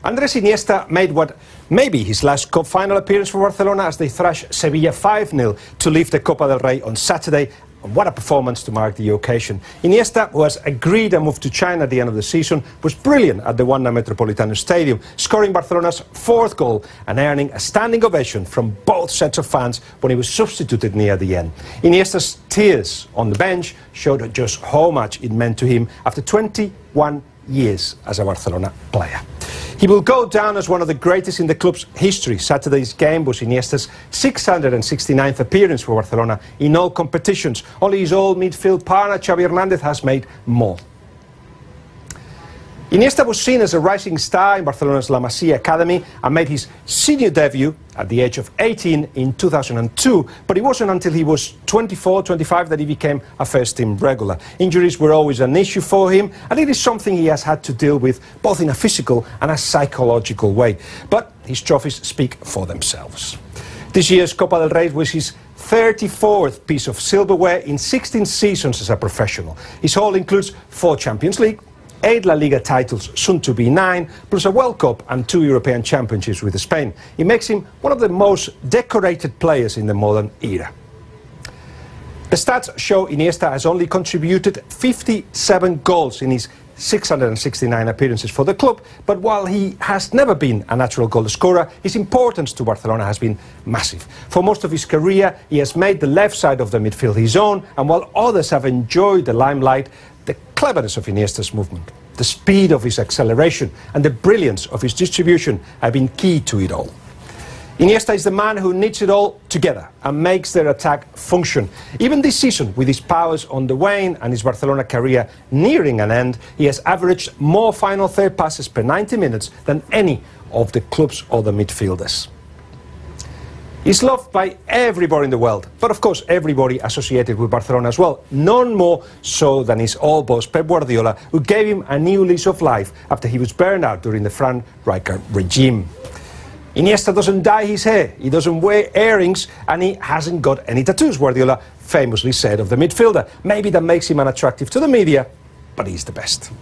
Andrés Iniesta made what may be his last cup final appearance for Barcelona as they thrashed Sevilla 5-0 to lift the Copa del Rey on Saturday. And what a performance to mark the occasion. Iniesta, who has agreed a move to China at the end of the season, was brilliant at the Wanda Metropolitano Stadium, scoring Barcelona's fourth goal and earning a standing ovation from both sets of fans when he was substituted near the end. Iniesta's tears on the bench showed just how much it meant to him after 21 years as a Barcelona player. He will go down as one of the greatest in the club's history. Saturday's game was Iniesta's 669th appearance for Barcelona in all competitions. Only his old midfield partner Xavi Hernández has made more. Iniesta was seen as a rising star in Barcelona's La Masia academy and made his senior debut at the age of 18 in 2002, but it wasn't until he was 24, 25 that he became a first-team regular. Injuries were always an issue for him, and it is something he has had to deal with both in a physical and a psychological way. But his trophies speak for themselves. This year's Copa del Rey was his 34th piece of silverware in 16 seasons as a professional. His haul includes 4 Champions League, 8 La Liga titles, soon to be 9, plus a World Cup and 2 European Championships with Spain. It makes him one of the most decorated players in the modern era. The stats show Iniesta has only contributed 57 goals in his 669 appearances for the club, but while he has never been a natural goal scorer, his importance to Barcelona has been massive. For most of his career, he has made the left side of the midfield his own, and while others have enjoyed the limelight, the cleverness of Iniesta's movement, the speed of his acceleration, and the brilliance of his distribution have been key to it all. Iniesta is the man who knits it all together and makes their attack function. Even this season, with his powers on the wane and his Barcelona career nearing an end, he has averaged more final third passes per 90 minutes than any of the club's other midfielders. He's loved by everybody in the world, but of course everybody associated with Barcelona as well. None more so than his old boss Pep Guardiola, who gave him a new lease of life after he was burned out during the Frank Rijkaard regime. Iniesta doesn't dye his hair, he doesn't wear earrings, and he hasn't got any tattoos, Guardiola famously said of the midfielder. Maybe that makes him unattractive to the media, but he's the best.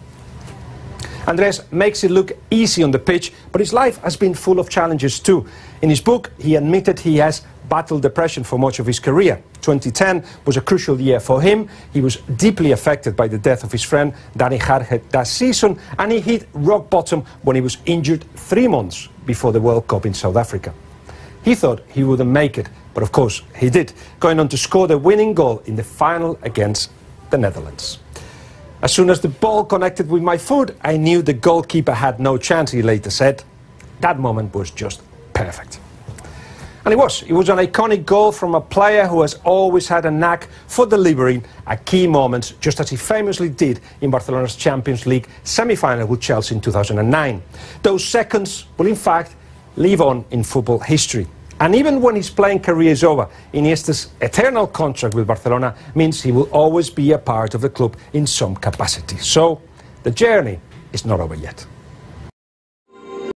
Andrés makes it look easy on the pitch, but his life has been full of challenges too. In his book, he admitted he has battled depression for much of his career. 2010 was a crucial year for him. He was deeply affected by the death of his friend Dani Jarget that season, and he hit rock bottom when he was injured 3 months before the World Cup in South Africa. He thought he wouldn't make it, but of course he did, going on to score the winning goal in the final against the Netherlands. As soon as the ball connected with my foot, I knew the goalkeeper had no chance, he later said. That moment was just perfect. And it was an iconic goal from a player who has always had a knack for delivering at key moments, just as he famously did in Barcelona's Champions League semi-final with Chelsea in 2009. Those seconds will in fact live on in football history. And even when his playing career is over, Iniesta's eternal contract with Barcelona means he will always be a part of the club in some capacity. So the journey is not over yet.